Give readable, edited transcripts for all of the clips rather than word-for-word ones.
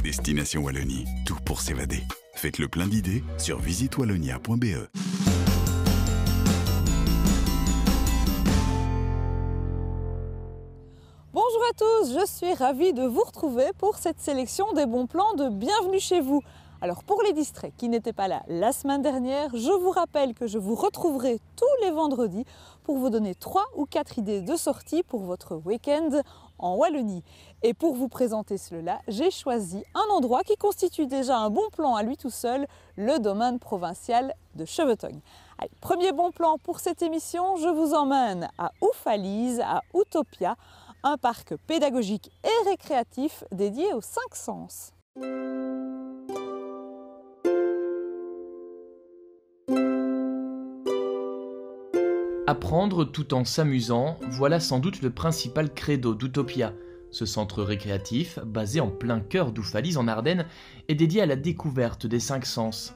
Destination Wallonie, tout pour s'évader. Faites le plein d'idées sur visitewallonia.be. Bonjour à tous, je suis ravie de vous retrouver pour cette sélection des bons plans de Bienvenue chez vous. Alors pour les distraits qui n'étaient pas là la semaine dernière, je vous rappelle que je vous retrouverai tous les vendredis pour vous donner 3 ou 4 idées de sortie pour votre week-end en Wallonie. Et pour vous présenter cela, j'ai choisi un endroit qui constitue déjà un bon plan à lui tout seul, le domaine provincial de Chevetogne. Allez, premier bon plan pour cette émission, je vous emmène à Oufalise, à Utopia, un parc pédagogique et récréatif dédié aux 5 sens. Apprendre tout en s'amusant, voilà sans doute le principal credo d'Utopia. Ce centre récréatif, basé en plein cœur d'Oufalise en Ardennes, est dédié à la découverte des 5 sens.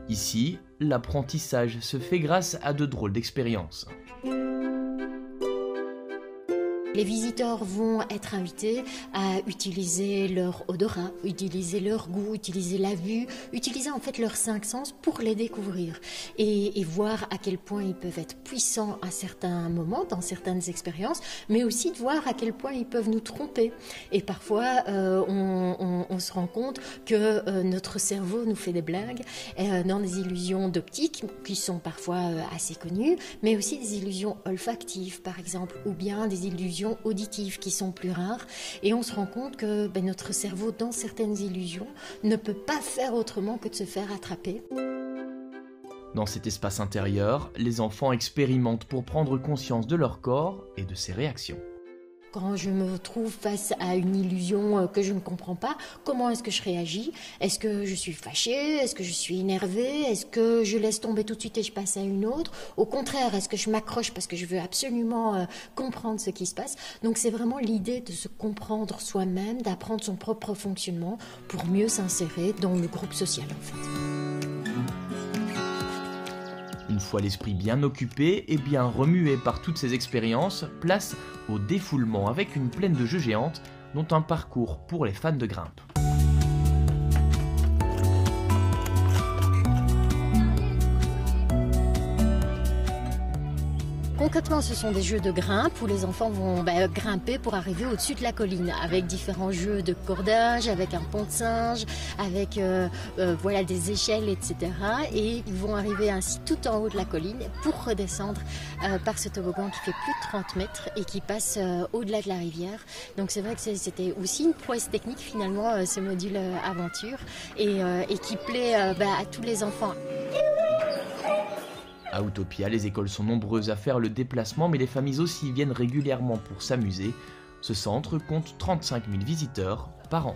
Ici, l'apprentissage se fait grâce à de drôles d'expériences. Les visiteurs vont être invités à utiliser leur odorat, utiliser leur goût, utiliser la vue, utiliser en fait leurs 5 sens pour les découvrir et voir à quel point ils peuvent être puissants à certains moments, dans certaines expériences, mais aussi de voir à quel point ils peuvent nous tromper. Et parfois, on se rend compte que notre cerveau nous fait des blagues dans des illusions d'optique qui sont parfois assez connues, mais aussi des illusions olfactives par exemple, ou bien des illusions auditives qui sont plus rares, et on se rend compte que notre cerveau dans certaines illusions ne peut pas faire autrement que de se faire attraper. Dans cet espace intérieur, les enfants expérimentent pour prendre conscience de leur corps et de ses réactions. Quand je me trouve face à une illusion que je ne comprends pas, comment est-ce que je réagis? Est-ce que je suis fâchée? Est-ce que je suis énervée? Est-ce que je laisse tomber tout de suite et je passe à une autre? Au contraire, est-ce que je m'accroche parce que je veux absolument comprendre ce qui se passe? Donc c'est vraiment l'idée de se comprendre soi-même, d'apprendre son propre fonctionnement pour mieux s'insérer dans le groupe social en fait. Une fois l'esprit bien occupé et bien remué par toutes ces expériences, place au défoulement avec une plaine de jeux géante, dont un parcours pour les fans de grimpe. Concrètement, ce sont des jeux de grimpe où les enfants vont grimper pour arriver au-dessus de la colline, avec différents jeux de cordage, avec un pont de singe, avec des échelles, etc. Et ils vont arriver ainsi tout en haut de la colline pour redescendre par ce toboggan qui fait plus de 30 mètres et qui passe au-delà de la rivière. Donc c'est vrai que c'était aussi une prouesse technique finalement, ce module aventure, et qui plaît à tous les enfants. À Utopia, les écoles sont nombreuses à faire le déplacement, mais les familles aussi viennent régulièrement pour s'amuser. Ce centre compte 35 000 visiteurs par an.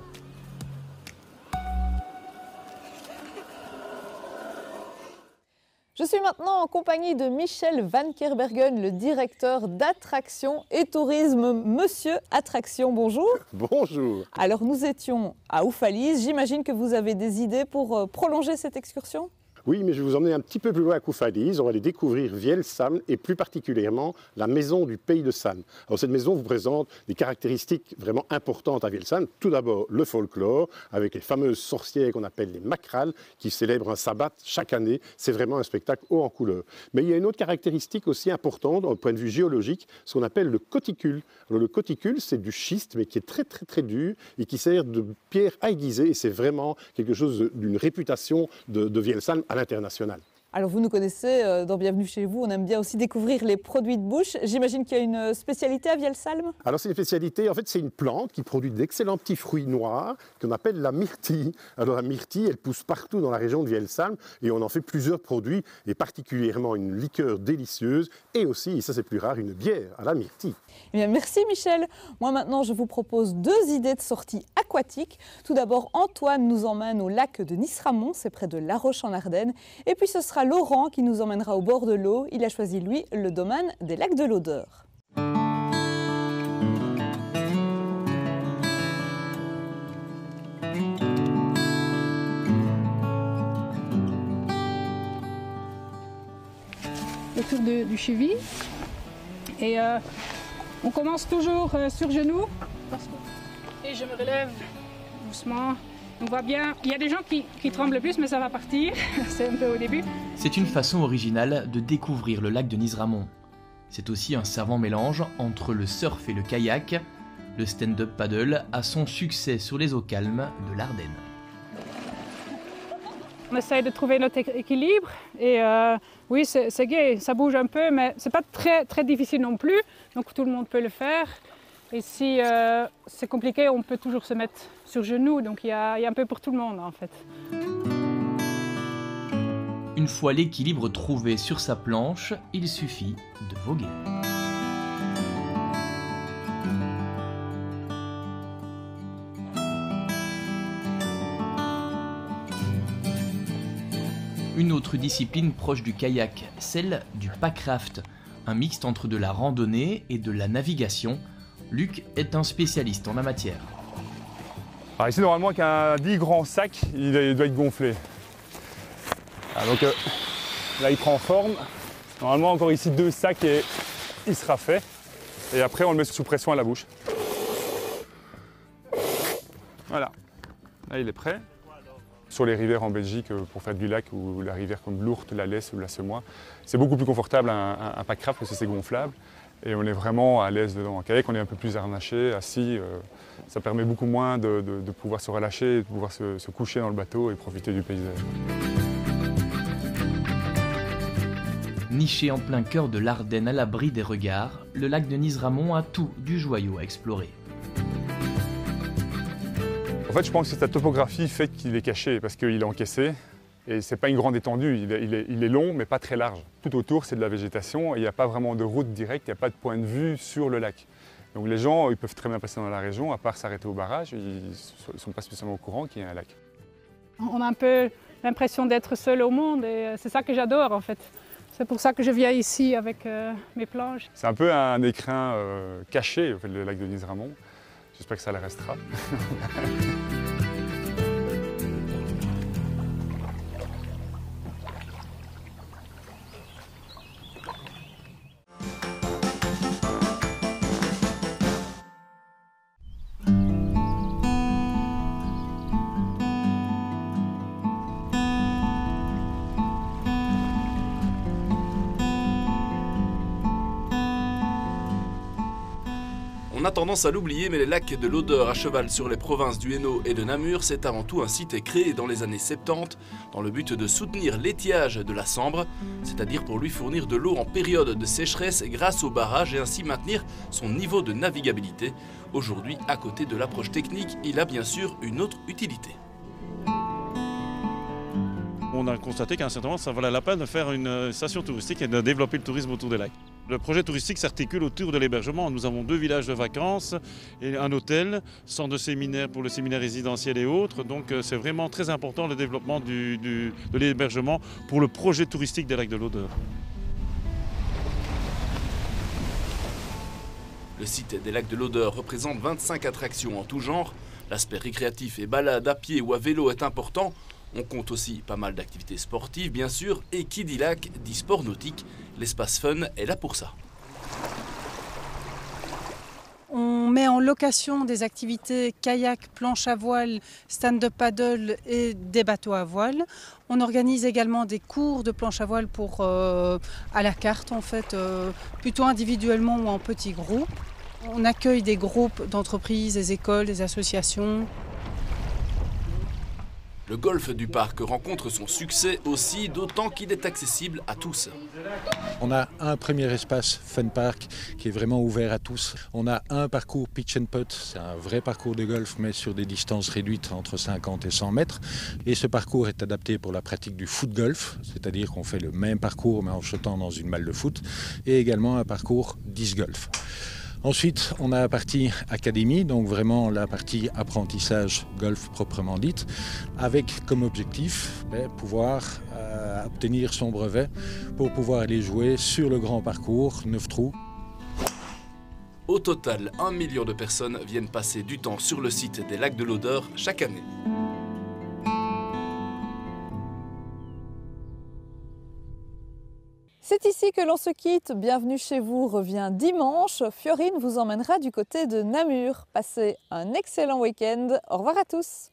Je suis maintenant en compagnie de Michel Van Kerbergen, le directeur d'attraction et tourisme. Monsieur Attraction, bonjour. Bonjour. Alors nous étions à Oufalise, j'imagine que vous avez des idées pour prolonger cette excursion ? Oui, mais je vais vous emmener un petit peu plus loin à Oufalise. On va aller découvrir Viel-Salm et plus particulièrement la maison du pays de Salm. Alors cette maison vous présente des caractéristiques vraiment importantes à Viel-Salm. Tout d'abord le folklore avec les fameuses sorcières qu'on appelle les macrales qui célèbrent un sabbat chaque année. C'est vraiment un spectacle haut en couleur. Mais il y a une autre caractéristique aussi importante au point de vue géologique, ce qu'on appelle le coticule. Alors le coticule, c'est du schiste mais qui est très très très dur et qui sert de pierre aiguisée et c'est vraiment quelque chose d'une réputation de Viel-Salm à l'international. Alors vous nous connaissez, dans Bienvenue chez vous, on aime bien aussi découvrir les produits de bouche. J'imagine qu'il y a une spécialité à Viel-Salm ? Alors c'est une spécialité, en fait c'est une plante qui produit d'excellents petits fruits noirs qu'on appelle la myrtille. Alors la myrtille, elle pousse partout dans la région de Viel-Salm et on en fait plusieurs produits et particulièrement une liqueur délicieuse et aussi, et ça c'est plus rare, une bière à la myrtille. Eh bien, merci Michel. Moi maintenant je vous propose 2 idées de sortie aquatiques. Tout d'abord, Antoine nous emmène au lac de Nisramon, c'est près de La Roche en Ardennes. Et puis ce sera Laurent qui nous emmènera au bord de l'eau. Il a choisi lui le domaine des lacs de l'Odeur. Le tour du cheville. Et on commence toujours sur genoux. Et je me relève doucement On voit bien, il y a des gens qui tremblent plus, mais ça va partir. C'est un peu au début. C'est une façon originale de découvrir le lac de Nisramon. C'est aussi un savant mélange entre le surf et le kayak. Le stand-up paddle a son succès sur les eaux calmes de l'Ardenne. On essaye de trouver notre équilibre et oui, c'est gai, ça bouge un peu, mais c'est pas très difficile non plus, donc tout le monde peut le faire. Et si c'est compliqué, on peut toujours se mettre sur genoux, donc il y a un peu pour tout le monde en fait. Une fois l'équilibre trouvé sur sa planche, il suffit de voguer. Une autre discipline proche du kayak, celle du packraft, un mixte entre de la randonnée et de la navigation. Luc est un spécialiste en la matière. Alors ici, normalement, avec un 10 grands sac, il doit être gonflé. Alors, donc là, il prend forme. Normalement, encore ici, 2 sacs et il sera fait. Et après, on le met sous pression à la bouche. Voilà. Là, il est prêt. Sur les rivières en Belgique, pour faire du lac ou la rivière comme l'Ourthe, la Lesse ou la Semois, c'est beaucoup plus confortable un packraft parce que c'est gonflable et on est vraiment à l'aise dedans. En kayak, on est un peu plus harnaché, assis, ça permet beaucoup moins de pouvoir se relâcher, de pouvoir se coucher dans le bateau et profiter du paysage. Niché en plein cœur de l'Ardenne à l'abri des regards, le lac de Nisramon a tout du joyau à explorer. En fait, je pense que sa topographie fait qu'il est caché parce qu'il est encaissé et c'est pas une grande étendue. Il est long mais pas très large. Tout autour, c'est de la végétation et il n'y a pas vraiment de route directe, il n'y a pas de point de vue sur le lac. Donc les gens, ils peuvent très bien passer dans la région, à part s'arrêter au barrage, ils ne sont pas spécialement au courant qu'il y a un lac. On a un peu l'impression d'être seul au monde et c'est ça que j'adore en fait. C'est pour ça que je viens ici avec mes planches. C'est un peu un écrin caché, en fait, le lac de Nisramon. J'espère que ça le restera. On a tendance à l'oublier, mais les lacs de l'Odeur à cheval sur les provinces du Hainaut et de Namur, c'est avant tout un site créé dans les années 70 dans le but de soutenir l'étiage de la Sambre, c'est-à-dire pour lui fournir de l'eau en période de sécheresse grâce au barrage et ainsi maintenir son niveau de navigabilité. Aujourd'hui, à côté de l'approche technique, il a bien sûr une autre utilité. On a constaté qu'à un certain moment, ça valait la peine de faire une station touristique et de développer le tourisme autour des lacs. Le projet touristique s'articule autour de l'hébergement. Nous avons 2 villages de vacances et un hôtel, centre de séminaire pour le séminaire résidentiel et autres. Donc c'est vraiment très important le développement de l'hébergement pour le projet touristique des lacs de l'Odeur. Le site des lacs de l'Odeur représente 25 attractions en tout genre. L'aspect récréatif et balade à pied ou à vélo est important. On compte aussi pas mal d'activités sportives, bien sûr, et qui dit lac dit sport nautique. L'espace fun est là pour ça. On met en location des activités kayak, planche à voile, stand-up paddle et des bateaux à voile. On organise également des cours de planche à voile pour à la carte, en fait, plutôt individuellement ou en petits groupes. On accueille des groupes d'entreprises, des écoles, des associations. Le golf du parc rencontre son succès aussi, d'autant qu'il est accessible à tous. On a un premier espace Fun Park qui est vraiment ouvert à tous. On a un parcours Pitch and Putt, c'est un vrai parcours de golf mais sur des distances réduites entre 50 et 100 mètres. Et ce parcours est adapté pour la pratique du foot golf, c'est-à-dire qu'on fait le même parcours mais en jetant dans une balle de foot. Et également un parcours disc golf. Ensuite, on a la partie académie, donc vraiment la partie apprentissage golf proprement dite, avec comme objectif pouvoir obtenir son brevet pour pouvoir aller jouer sur le grand parcours 9 trous. Au total, 1 million de personnes viennent passer du temps sur le site des lacs de l'Odeur chaque année. C'est ici que l'on se quitte. Bienvenue chez vous revient dimanche. Fiorine vous emmènera du côté de Namur. Passez un excellent week-end. Au revoir à tous.